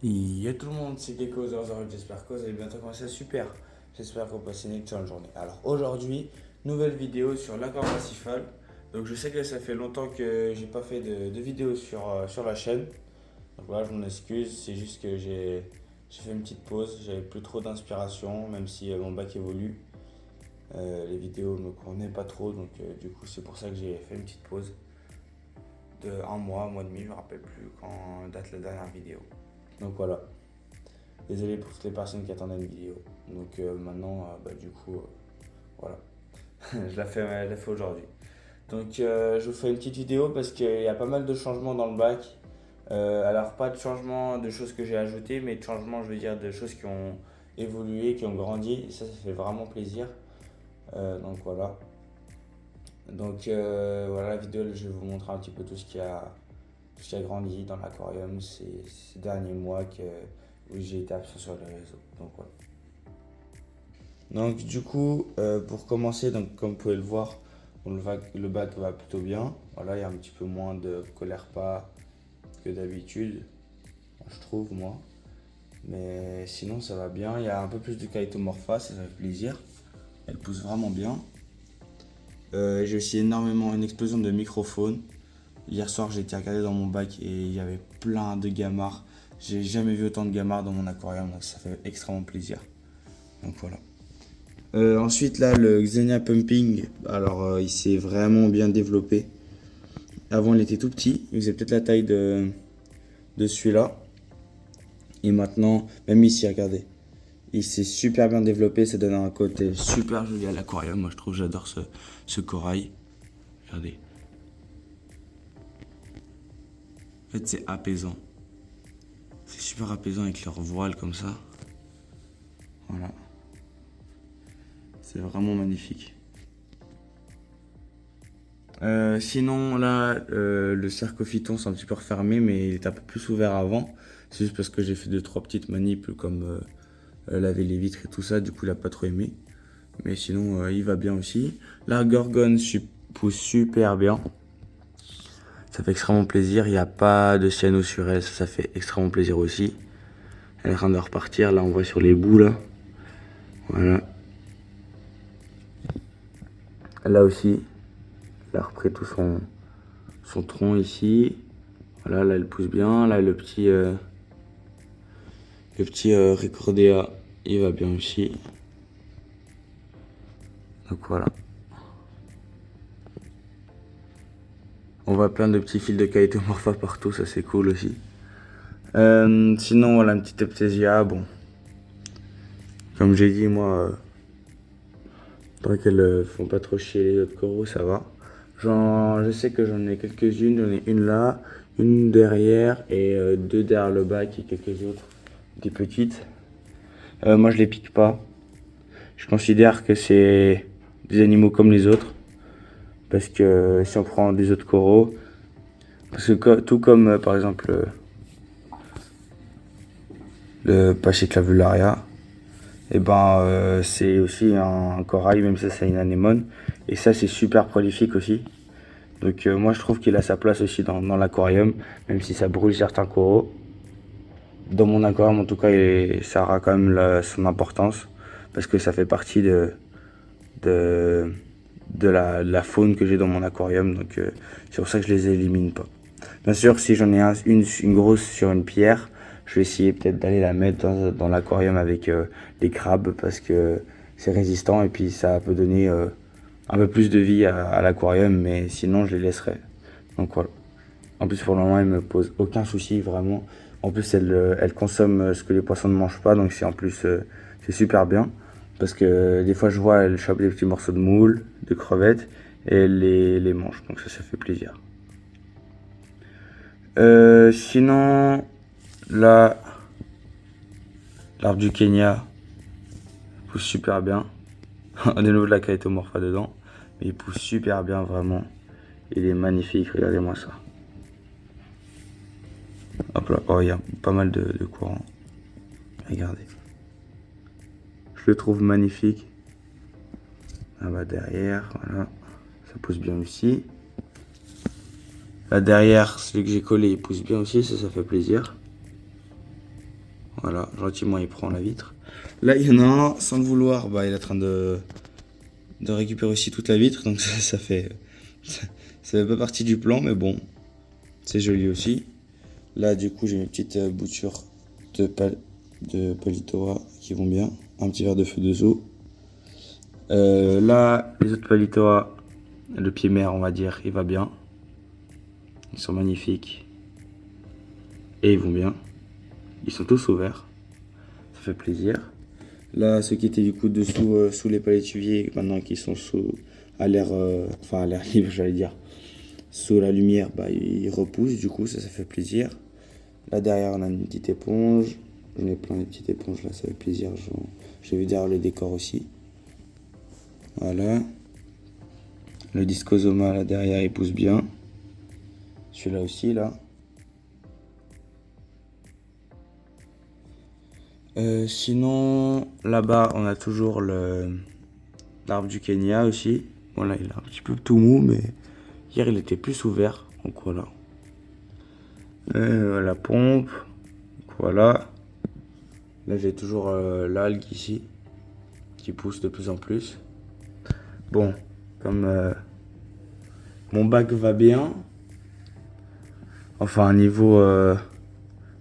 Yo tout le monde, c'est Gecko 00, j'espère que vous allez bientôt commencer super. J'espère que vous passez une excellente journée. Alors aujourd'hui, nouvelle vidéo sur l'accord Parsifal. Donc je sais que ça fait longtemps que j'ai pas fait de vidéo sur la chaîne. Donc voilà, je m'en excuse, c'est juste que j'ai fait une petite pause, j'avais plus trop d'inspiration, même si mon bac évolue. Les vidéos me convenaient pas trop, donc du coup c'est pour ça que j'ai fait une petite pause de un mois et demi, je me rappelle plus quand date la dernière vidéo. Donc voilà. Désolé pour toutes les personnes qui attendaient une vidéo. Donc maintenant, du coup, voilà, je la fais aujourd'hui. Donc je vous fais une petite vidéo parce qu'il y a pas mal de changements dans le bac. Alors pas de changements de choses que j'ai ajoutées, mais de changements, je veux dire, de choses qui ont évolué, qui ont grandi. Et ça fait vraiment plaisir. Donc voilà. Donc voilà la vidéo, je vais vous montrer un petit peu tout ce qui a grandi dans l'aquarium ces derniers mois où j'ai été absent sur les réseaux. Donc voilà. Donc du coup, pour commencer, donc, comme vous pouvez le voir, le bac va plutôt bien. Voilà, il y a un petit peu moins de colère pas que d'habitude, je trouve moi. Mais sinon ça va bien. Il y a un peu plus de Caetomorpha, ça fait plaisir. Elle pousse vraiment bien. J'ai aussi énormément une explosion de microphones. Hier soir j'ai été regarder dans mon bac et il y avait plein de gamards. J'ai jamais vu autant de gamards dans mon aquarium, donc ça fait extrêmement plaisir. Donc voilà. Ensuite, là, le Xenia Pumping, alors il s'est vraiment bien développé. Avant, il était tout petit, il faisait peut-être la taille de celui-là. Et maintenant, même ici, regardez, il s'est super bien développé. Ça donne un côté super joli à l'aquarium. Moi, je trouve, j'adore ce corail. Regardez. En fait, c'est apaisant. C'est super apaisant avec leur voile comme ça. Voilà. C'est vraiment magnifique. Sinon, là, le cercophyton c'est un petit peu refermé, mais il est un peu plus ouvert avant. C'est juste parce que j'ai fait 2-3 petites maniples comme laver les vitres et tout ça. Du coup, il a pas trop aimé. Mais sinon, il va bien aussi. La gorgone pousse super bien. Ça fait extrêmement plaisir. Il n'y a pas de cyano sur elle. Ça fait extrêmement plaisir aussi. Elle est en train de repartir. Là, on voit sur les bouts, là. Voilà. Là aussi, elle a repris tout son tronc ici. Voilà, là, elle pousse bien. Là, le petit Ricordea, il va bien aussi. Donc voilà. On voit plein de petits fils de Caetomorpha partout, ça c'est cool aussi. Sinon, voilà, une petite Epthesia, bon. Comme j'ai dit, moi, tant qu'elles font pas trop chier les autres coraux, ça va. Je sais que j'en ai quelques-unes, j'en ai une là, une derrière et deux derrière le bac et quelques autres, des petites. Moi, je les pique pas. Je considère que c'est des animaux comme les autres. Parce que si on prend des autres coraux, parce que tout comme par exemple le Pachyclavularia, et c'est aussi un corail, même si c'est une anémone. Et ça c'est super prolifique aussi. Donc moi je trouve qu'il a sa place aussi dans l'aquarium, même si ça brûle certains coraux. Dans mon aquarium en tout cas, ça aura quand même son importance, parce que ça fait partie de, de la faune que j'ai dans mon aquarium. Donc c'est pour ça que je les élimine pas. Bien sûr, si j'en ai une grosse sur une pierre, je vais essayer peut-être d'aller la mettre dans l'aquarium avec des crabes parce que c'est résistant et puis ça peut donner un peu plus de vie à l'aquarium, mais sinon je les laisserai. Donc voilà. En plus pour le moment, elle me pose aucun souci vraiment. En plus, elle consomme ce que les poissons ne mangent pas, donc c'est super bien. Parce que des fois, je vois, elle chope des petits morceaux de moule, de crevettes, et elle les mange, donc ça fait plaisir. Sinon, là, l'arbre du Kenya pousse super bien. De nouveau de la Caetomorpha dedans. Mais il pousse super bien, vraiment. Il est magnifique, regardez-moi ça. Hop là, oh, il y a pas mal de courant. Regardez. Je le trouve magnifique. Là bas derrière, voilà. Ça pousse bien aussi. Là derrière, celui que j'ai collé, il pousse bien aussi, ça fait plaisir. Voilà, gentiment il prend la vitre. Là il y en a un, sans le vouloir, bah, il est en train de récupérer aussi toute la vitre. Donc ça fait pas partie du plan, mais bon, c'est joli aussi. Là du coup j'ai mes petites boutures de Palitoa qui vont bien. Un petit verre de feu dessous. Là les autres Palitoa, le pied mère on va dire, il va bien. Ils sont magnifiques. Et ils vont bien. Ils sont tous ouverts. Ça fait plaisir. Là, ceux qui étaient du coup dessous, sous les palétuviers, maintenant qui sont à l'air libre, j'allais dire, sous la lumière, bah, ils repoussent, du coup, ça fait plaisir. Là, derrière, on a une petite éponge. J'en ai plein de petites éponges, là, ça fait plaisir. J'ai vu derrière le décor aussi. Voilà. Le Discosoma, là, derrière, il pousse bien. Celui-là aussi, là. Sinon, là-bas, on a toujours l'arbre du Kenya aussi. Bon, là, il est un petit peu tout mou, mais hier, il était plus ouvert. Donc, voilà. La pompe. Donc, voilà. Là, j'ai toujours l'algue ici, qui pousse de plus en plus. Bon, comme mon bac va bien, enfin, niveau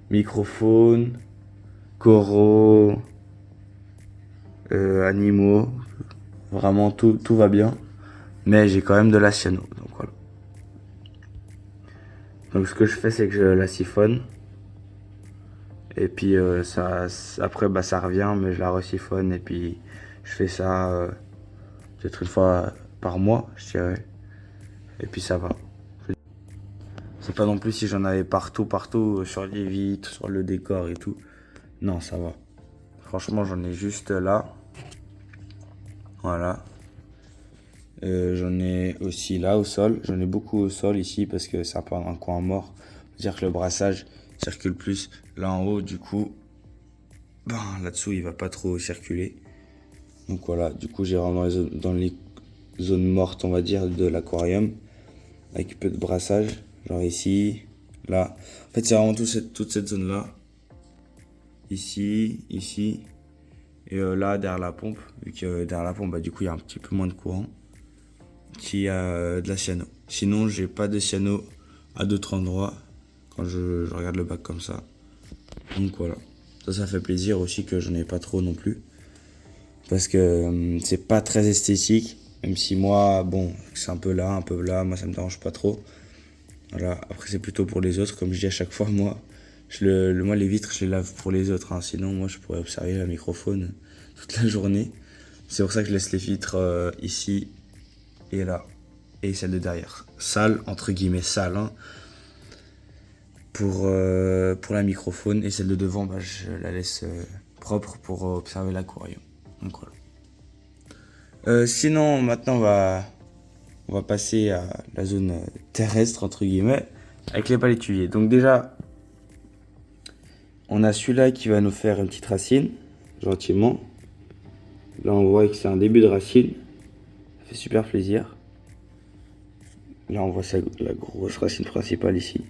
microphone, coraux, animaux, vraiment tout va bien. Mais j'ai quand même de la cyano, donc voilà. Donc ce que je fais, c'est que je la siphonne. Et puis après, bah, ça revient, mais je la resiphonne. Et puis je fais ça peut-être une fois par mois, je dirais. Et puis ça va. C'est pas non plus si j'en avais partout, sur les vitres, sur le décor et tout. Non, ça va. Franchement, j'en ai juste là. Voilà. J'en ai aussi là au sol. J'en ai beaucoup au sol ici parce que c'est un peu un coin mort. C'est-à-dire que le brassage circule plus là en haut. Du coup, ben, là-dessous, il va pas trop circuler. Donc voilà, du coup, j'ai vraiment dans les zones mortes, on va dire, de l'aquarium. Avec peu de brassage. Genre ici, là. En fait, c'est vraiment toute cette zone-là. Ici, ici. Et là, derrière la pompe. Vu que derrière la pompe, bah, du coup, il y a un petit peu moins de courant. Qui a de la cyano. Sinon, j'ai pas de cyano à d'autres endroits quand je regarde le bac comme ça. Donc voilà. Ça fait plaisir aussi que j'en ai pas trop non plus. Parce que c'est pas très esthétique. Même si moi, bon, c'est un peu là, moi ça me dérange pas trop. Voilà. Après, c'est plutôt pour les autres. Comme je dis à chaque fois, moi, moi les vitres, je les lave pour les autres. Hein. Sinon, moi, je pourrais observer le microphone toute la journée. C'est pour ça que je laisse les vitres ici et là. Et celle de derrière. Sale, entre guillemets, sale. Hein, pour la microphone. Et celle de devant, bah, je la laisse propre pour observer l'aquarium. Donc voilà. Sinon, maintenant, on va passer à la zone terrestre, entre guillemets, avec les palétuviers. Donc déjà, on a celui-là qui va nous faire une petite racine, gentiment. Là, on voit que c'est un début de racine. Ça fait super plaisir. Là, on voit la grosse racine principale ici.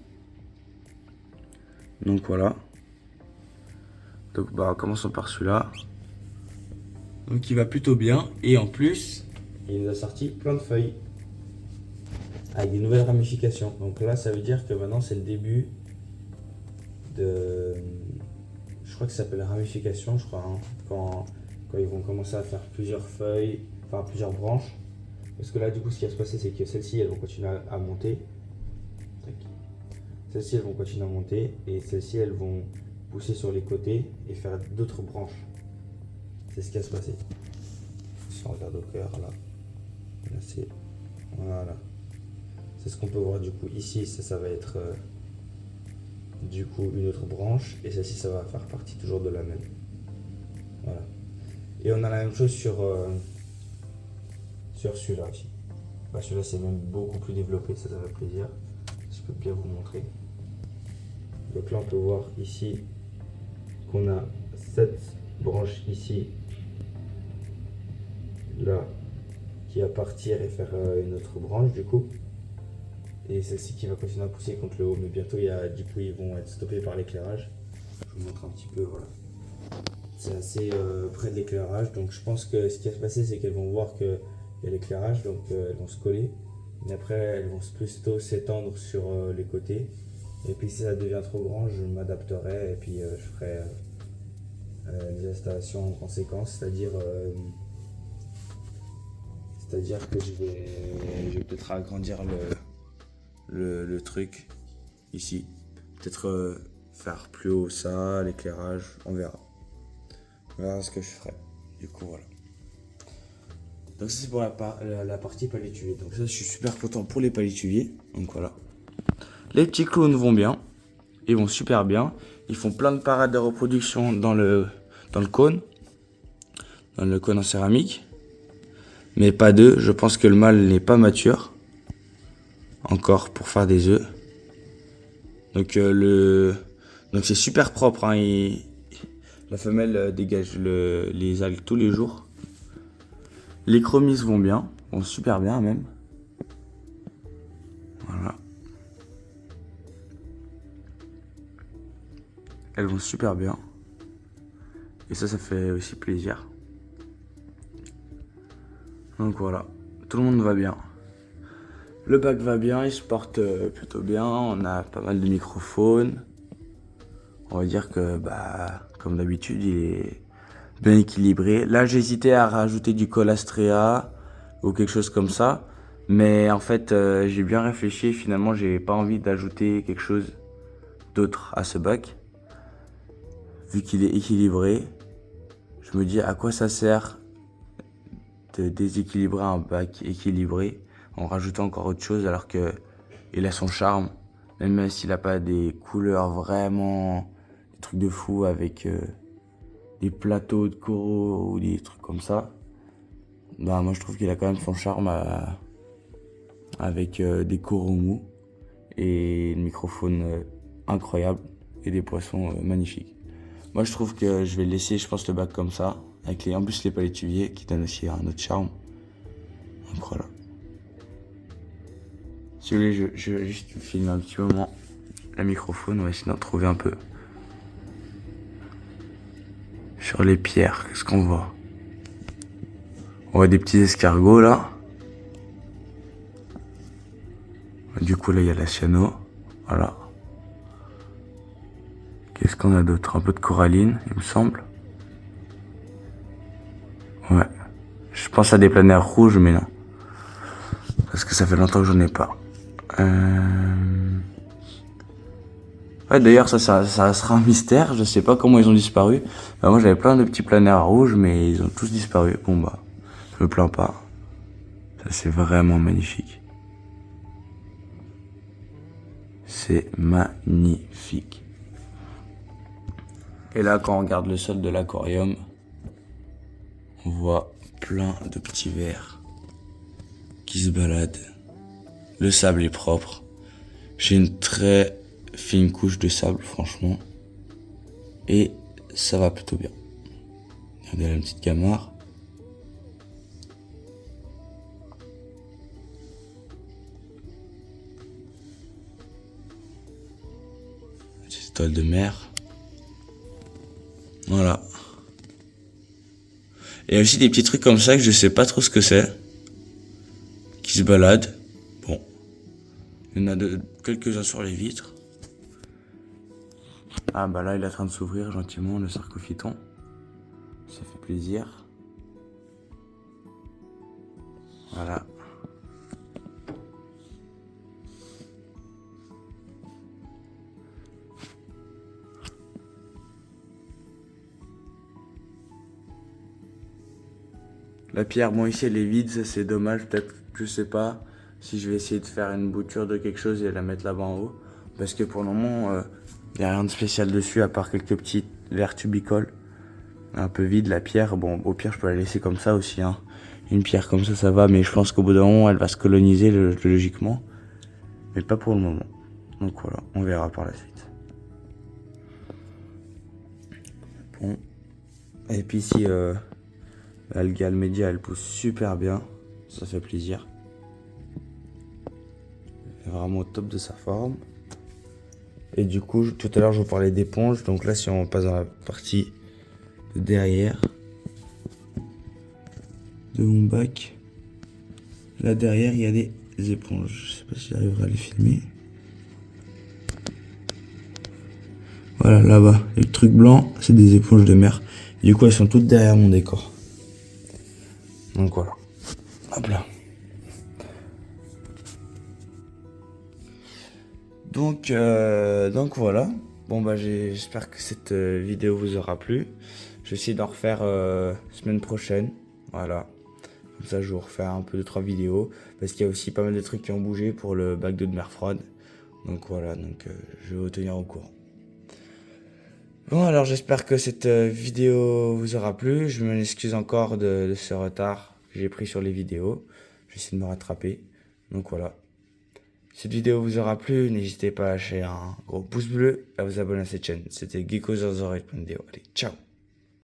Donc voilà. Donc bah, commençons par celui-là. Donc il va plutôt bien. Et en plus, il nous a sorti plein de feuilles. Avec des nouvelles ramifications. Donc là, ça veut dire que maintenant, c'est le début de... Je crois que ça s'appelle ramification, je crois. Hein, quand ils vont commencer à faire plusieurs feuilles, enfin plusieurs branches. Parce que là, du coup, ce qui va se passer, c'est que celles-ci, elles vont continuer à monter. Celles-ci, elles vont continuer à monter. Et celles-ci, elles vont pousser sur les côtés et faire d'autres branches. C'est ce qui va se passer. Si on regarde au cœur, là c'est... Voilà. C'est ce qu'on peut voir du coup. Ici, ça va être du coup une autre branche. Et celle-ci, ça va faire partie toujours de la même. Voilà. Et on a la même chose sur celui-là aussi. Bah, celui-là, c'est même beaucoup plus développé. Ça fait plaisir. Je peux bien vous montrer. Donc là, on peut voir ici qu'on a 7 branches ici. Là, qui va partir et faire une autre branche du coup. Et celle-ci qui va continuer à pousser contre le haut. Mais bientôt, du coup, ils vont être stoppés par l'éclairage. Je vous montre un petit peu, voilà. C'est assez près de l'éclairage, donc je pense que ce qui va se passer, c'est qu'elles vont voir qu'il y a l'éclairage, donc elles vont se coller. Et après, elles vont plutôt s'étendre sur les côtés. Et puis si ça devient trop grand, je m'adapterai et puis je ferai les installations en conséquence, c'est-à-dire que je vais peut-être agrandir le truc ici. Peut-être faire plus haut ça, l'éclairage, on verra. On verra ce que je ferai. Du coup, voilà. Donc ça c'est pour la partie palétuvier. Donc ça je suis super content pour les palétuviers. Donc voilà. Les petits clowns vont bien. Ils vont super bien. Ils font plein de parades de reproduction dans le cône. Dans le cône en céramique. Mais pas d'œufs. Je pense que le mâle n'est pas mature. Encore pour faire des œufs. Donc donc c'est super propre. Hein. La femelle dégage les algues tous les jours. Les chromis vont bien, vont super bien même. Voilà. Elles vont super bien. Et ça fait aussi plaisir. Donc voilà, tout le monde va bien. Le bac va bien, il se porte plutôt bien. On a pas mal de microphones. On va dire que, comme d'habitude, il est bien équilibré. Là, j'hésitais à rajouter du colastrea ou quelque chose comme ça. Mais en fait, j'ai bien réfléchi. Finalement, j'ai pas envie d'ajouter quelque chose d'autre à ce bac. Vu qu'il est équilibré, je me dis à quoi ça sert de déséquilibrer un bac équilibré en rajoutant encore autre chose alors que il a son charme. Même s'il n'a pas des couleurs vraiment, des trucs de fou avec des plateaux de coraux ou des trucs comme ça. Moi je trouve qu'il a quand même son charme avec des coraux mous et le microphone incroyable et des poissons magnifiques. Moi je trouve que je vais laisser, je pense, le bac comme ça, avec en plus les palétuviers qui donnent aussi un autre charme. Donc voilà. Si vous voulez, je vais juste filmer un petit moment le microphone, on va essayer d'en trouver un peu. Sur les pierres, qu'est-ce qu'on voit? On voit des petits escargots là. Du coup là il y a la cyano. Voilà. Qu'est-ce qu'on a d'autre? Un peu de coralline, il me semble. Ouais. Je pense à des planaires rouges, mais non. Parce que ça fait longtemps que j'en ai pas. Ouais, d'ailleurs, ça sera un mystère. Je sais pas comment ils ont disparu. Moi, j'avais plein de petits planaires rouges, mais ils ont tous disparu. Bon, je me plains pas. Ça, c'est vraiment magnifique. C'est magnifique. Et là, quand on regarde le sol de l'aquarium, on voit plein de petits vers qui se baladent. Le sable est propre. J'ai une très fine couche de sable, franchement. Et ça va plutôt bien. Regardez la petite gamarre. Petite étoile de mer. Voilà. Et il y a aussi des petits trucs comme ça que je sais pas trop ce que c'est. Qui se baladent. Bon. Il y en a quelques-uns sur les vitres. Ah là il est en train de s'ouvrir gentiment, le sarcophyton. Ça fait plaisir. Voilà. La pierre, bon ici elle est vide, ça c'est dommage, peut-être, je sais pas si je vais essayer de faire une bouture de quelque chose et la mettre là-bas en haut. Parce que pour le moment, y a rien de spécial dessus à part quelques petits verres tubicoles. Un peu vide la pierre, bon au pire je peux la laisser comme ça aussi. Hein. Une pierre comme ça va, mais je pense qu'au bout d'un moment elle va se coloniser logiquement. Mais pas pour le moment. Donc voilà, on verra par la suite. Bon. Et puis ici... L'algue almedia, elle pousse super bien, ça fait plaisir. Elle est vraiment au top de sa forme. Et du coup, tout à l'heure, je vous parlais d'éponge. Donc là, si on passe dans la partie de derrière de mon bac, là derrière, il y a des éponges. Je sais pas si j'arriverai à les filmer. Voilà, là-bas, le truc blanc, c'est des éponges de mer. Et du coup, elles sont toutes derrière mon décor. Donc voilà. Hop là. Donc voilà. Bon bah j'espère que cette vidéo vous aura plu. Je vais essayer d'en refaire semaine prochaine. Voilà. Comme ça je vais vous refaire un peu de 3 vidéos. Parce qu'il y a aussi pas mal de trucs qui ont bougé pour le bac d'eau de mer froide. Donc voilà, je vais vous tenir au courant. Bon alors j'espère que cette vidéo vous aura plu. Je m'excuse encore de ce retard que j'ai pris sur les vidéos. Je vais essayer de me rattraper. Donc voilà. Si cette vidéo vous aura plu, n'hésitez pas à lâcher un gros pouce bleu et à vous abonner à cette chaîne. C'était Geeko008.video. Allez, ciao!